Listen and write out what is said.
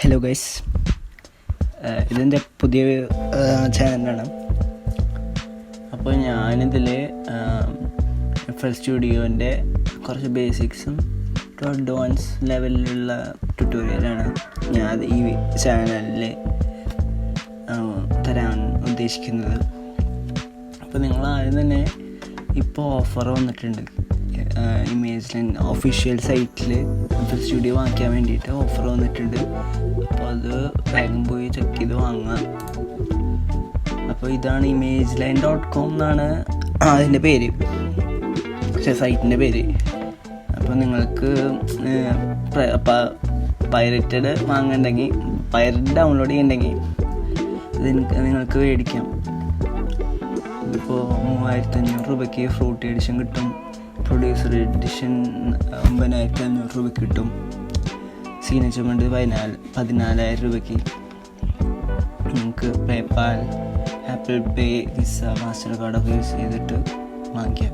Hello guys, ഇതെൻ്റെ പുതിയ ചാനലാണ്. അപ്പോൾ ഞാനിതിൽ FL Studioൻ്റെ കുറച്ച് ബേസിക്സും ടു അഡ്വാൻസ് ലെവലിലുള്ള ട്യൂട്ടോറിയലാണ് ഞാൻ ഈ ചാനലിൽ തരാൻ ഉദ്ദേശിക്കുന്നത്. അപ്പോൾ നിങ്ങൾ ആദ്യം തന്നെ ഇപ്പോൾ ഓഫർ വന്നിട്ടുണ്ട്. ഇമേജ് ഒഫീഷ്യൽ സൈറ്റിൽ FL Studio വാങ്ങിക്കാൻ വേണ്ടിയിട്ട് ഓഫർ വന്നിട്ടുണ്ട്. അപ്പോൾ അത് വേഗം പോയി ചെക്ക് ചെയ്ത് വാങ്ങുക. അപ്പോൾ ഇതാണ് imageline.com എന്നാണ് അതിൻ്റെ പേര്, സൈറ്റിൻ്റെ പേര്. അപ്പോൾ നിങ്ങൾക്ക് പൈററ്റഡ് വാങ്ങുന്നുണ്ടെങ്കിൽ, പൈററ്റ് ഡൗൺലോഡ് ചെയ്യുന്നുണ്ടെങ്കിൽ നിങ്ങൾക്ക് മേടിക്കാം. ഇപ്പോൾ 3500 രൂപയ്ക്ക് ഫ്രൂട്ടി എഡിഷൻ കിട്ടും, പ്രൊഡ്യൂസർ എഡിഷൻ 9500 രൂപയ്ക്ക് കിട്ടും, സിഗ്നേച്ചർ കൊണ്ട് 14,000 രൂപയ്ക്ക്. നിങ്ങൾക്ക് PayPal, Apple Pay, Visa, master കാർഡൊക്കെ യൂസ് ചെയ്തിട്ട് വാങ്ങിക്കാം.